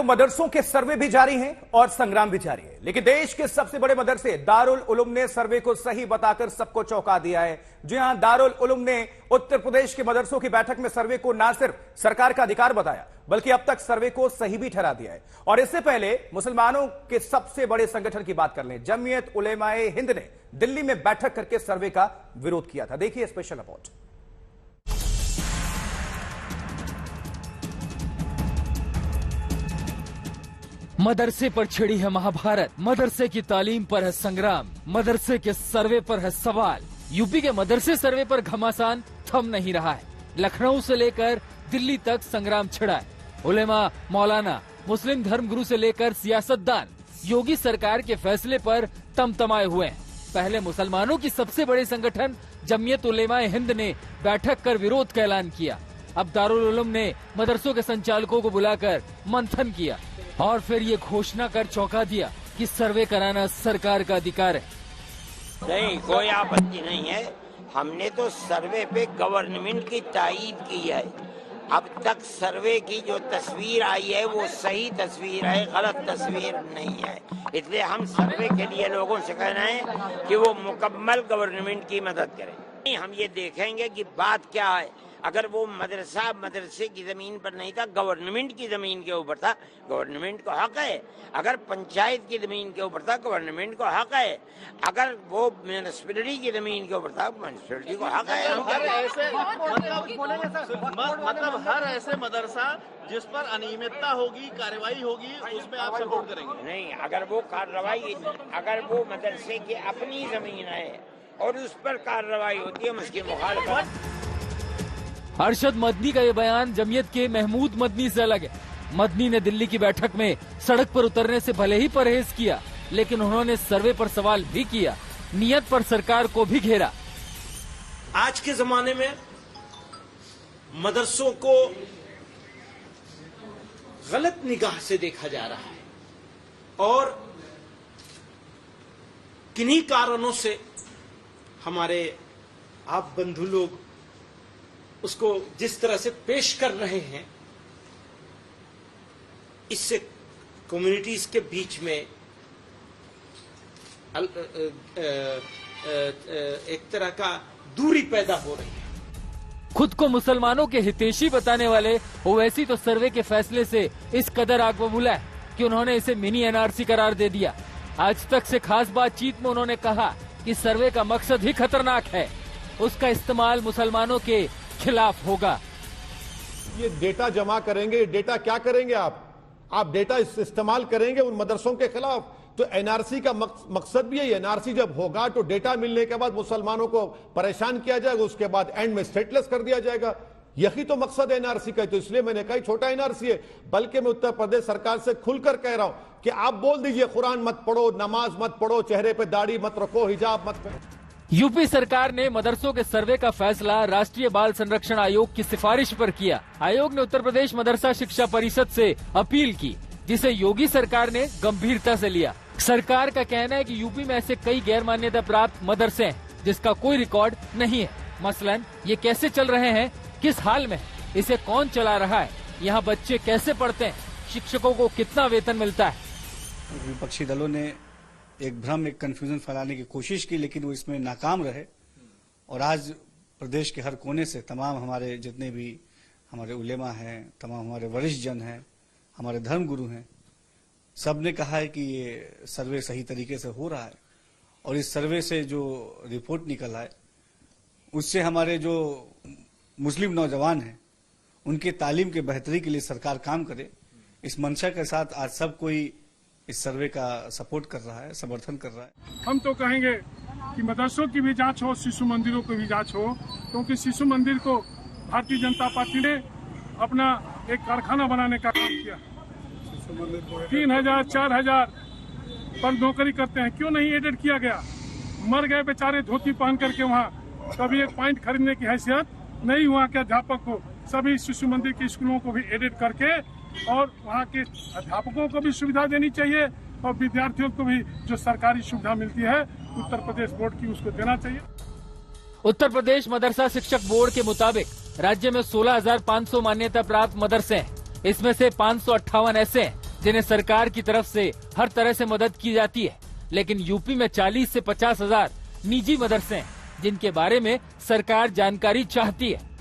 तो मदरसों के सर्वे भी जारी हैं और संग्राम भी जारी है, लेकिन देश के सबसे बड़े मदरसे दारुल उलूम ने सर्वे को सही बताकर सबको चौंका दिया है। जी हां, दारुल उलूम ने उत्तर प्रदेश के मदरसों की बैठक में सर्वे को ना सिर्फ सरकार का अधिकार बताया, बल्कि अब तक सर्वे को सही भी ठहरा दिया है। और इससे पहले मुसलमानों के सबसे बड़े संगठन की बात कर लें, जमीयत उलेमाए हिंद ने दिल्ली में बैठक करके सर्वे का विरोध किया था। देखिए स्पेशल रिपोर्ट। मदरसे पर छिड़ी है महाभारत, मदरसे की तालीम पर है संग्राम, मदरसे के सर्वे पर है सवाल। यूपी के मदरसे सर्वे पर घमासान थम नहीं रहा है। लखनऊ से लेकर दिल्ली तक संग्राम छिड़ा है। उलेमा, मौलाना, मुस्लिम धर्मगुरु से लेकर सियासतदान योगी सरकार के फैसले पर तमतमाए हुए हैं। पहले मुसलमानों की सबसे बड़े संगठन जमीयत उलेमाए हिंद ने बैठक कर विरोध का ऐलान किया। अब दारुल उलूम ने मदरसों के संचालकों को बुलाकर मंथन किया और फिर ये घोषणा कर चौंका दिया कि सर्वे कराना सरकार का अधिकार है। नहीं, कोई आपत्ति नहीं है। हमने तो सर्वे पे गवर्नमेंट की तायीद की है। अब तक सर्वे की जो तस्वीर आई है वो सही तस्वीर है, गलत तस्वीर नहीं है। इसलिए हम सर्वे के लिए लोगों से कह रहे हैं कि वो मुकम्मल गवर्नमेंट की मदद करें। हम ये देखेंगे कि बात क्या है। अगर वो मदरसा मदरसे की जमीन पर नहीं था, गवर्नमेंट की जमीन के ऊपर था, गवर्नमेंट को हक है। अगर पंचायत की जमीन के ऊपर था, गवर्नमेंट को हक है। अगर वो म्यूनिसिपैलिटी की जमीन के ऊपर था, म्यूनिसिपैलिटी को हक है। मतलब हर ऐसे मदरसा जिस पर अनियमितता होगी, कार्रवाई होगी, उसमें आप सपोर्ट करेंगे? नहीं, अगर वो कार्रवाई, अगर वो मदरसे की अपनी जमीन है और उस पर कार्रवाई होती है, हम उसकी मुखालिफत। अरशद मदनी का ये बयान जमीयत के महमूद मदनी से अलग है। मदनी ने दिल्ली की बैठक में सड़क पर उतरने से भले ही परहेज किया, लेकिन उन्होंने सर्वे पर सवाल भी किया, नियत पर सरकार को भी घेरा। आज के जमाने में मदरसों को गलत निगाह से देखा जा रहा है और किन्हीं कारणों से हमारे आप बंधु लोग उसको जिस तरह से पेश कर रहे हैं, इससे कम्युनिटीज के बीच में एक तरह का दूरी पैदा हो रही है। खुद को मुसलमानों के हितैषी बताने वाले ओवैसी तो सर्वे के फैसले से इस कदर आग बबूला है कि उन्होंने इसे मिनी एनआरसी करार दे दिया। आज तक से खास बातचीत में उन्होंने कहा कि सर्वे का मकसद ही खतरनाक है, उसका इस्तेमाल मुसलमानों के खिलाफ होगा। ये डेटा जमा करेंगे, डेटा क्या करेंगे आप डेटा इस्तेमाल करेंगे उन मदरसों के खिलाफ। तो एनआरसी का मकसद भी है, एनआरसी जब होगा तो डेटा मिलने के बाद मुसलमानों को परेशान किया जाएगा, उसके बाद एंड में स्टेटलेस कर दिया जाएगा। यही तो मकसद है एनआरसी का। तो इसलिए मैंने कहा छोटा एनआरसी है, बल्कि मैं उत्तर प्रदेश सरकार से खुलकर कह रहा हूं कि आप बोल दीजिए कुरान मत पढ़ो, नमाज मत पढ़ो, चेहरे पे दाढ़ी मत रखो, हिजाब मत पहनो। यूपी सरकार ने मदरसों के सर्वे का फैसला राष्ट्रीय बाल संरक्षण आयोग की सिफारिश पर किया। आयोग ने उत्तर प्रदेश मदरसा शिक्षा परिषद से अपील की, जिसे योगी सरकार ने गंभीरता से लिया। सरकार का कहना है कि यूपी में ऐसे कई गैर मान्यता प्राप्त मदरसे हैं जिसका कोई रिकॉर्ड नहीं है। मसलन ये कैसे चल रहे हैं, किस हाल में, इसे कौन चला रहा है, यहाँ बच्चे कैसे पढ़ते हैं, शिक्षकों को कितना वेतन मिलता है। विपक्षी दलों ने एक भ्रम, एक कंफ्यूजन फैलाने की कोशिश की, लेकिन वो इसमें नाकाम रहे। और आज प्रदेश के हर कोने से तमाम हमारे जितने भी हमारे उलेमा हैं, तमाम हमारे वरिष्ठ जन हैं, हमारे धर्मगुरु हैं, सब ने कहा है कि ये सर्वे सही तरीके से हो रहा है। और इस सर्वे से जो रिपोर्ट निकल आए उससे हमारे जो मुस्लिम नौजवान हैं उनके तालीम के बेहतरी के लिए सरकार काम करे, इस मंशा के साथ आज सब कोई इस सर्वे का सपोर्ट कर रहा है, समर्थन कर रहा है। हम तो कहेंगे कि मदरसों की भी जांच हो, शिशु मंदिरों की भी जांच हो, क्योंकि शिशु मंदिर को भारतीय जनता पार्टी ने अपना एक कारखाना बनाने का काम किया। 3000 4000 पर नौकरी करते हैं, क्यों नहीं एडेड किया गया? मर गए बेचारे धोती पहन करके वहाँ। कभी एक पॉइंट खरीदने की हैसियत नहीं वहाँ के अध्यापक को। सभी शिशु मंदिर के स्कूलों को भी एडेड करके और वहाँ के अध्यापकों को भी सुविधा देनी चाहिए और विद्यार्थियों को भी जो सरकारी सुविधा मिलती है उत्तर प्रदेश बोर्ड की, उसको देना चाहिए। उत्तर प्रदेश मदरसा शिक्षक बोर्ड के मुताबिक राज्य में 16,500 मान्यता प्राप्त मदरसे हैं। इसमें से 558 ऐसे हैं जिन्हें सरकार की तरफ से हर तरह से मदद की जाती है। लेकिन यूपी में 40 से 50 हजार निजी मदरसे हैं जिनके बारे में सरकार जानकारी चाहती है।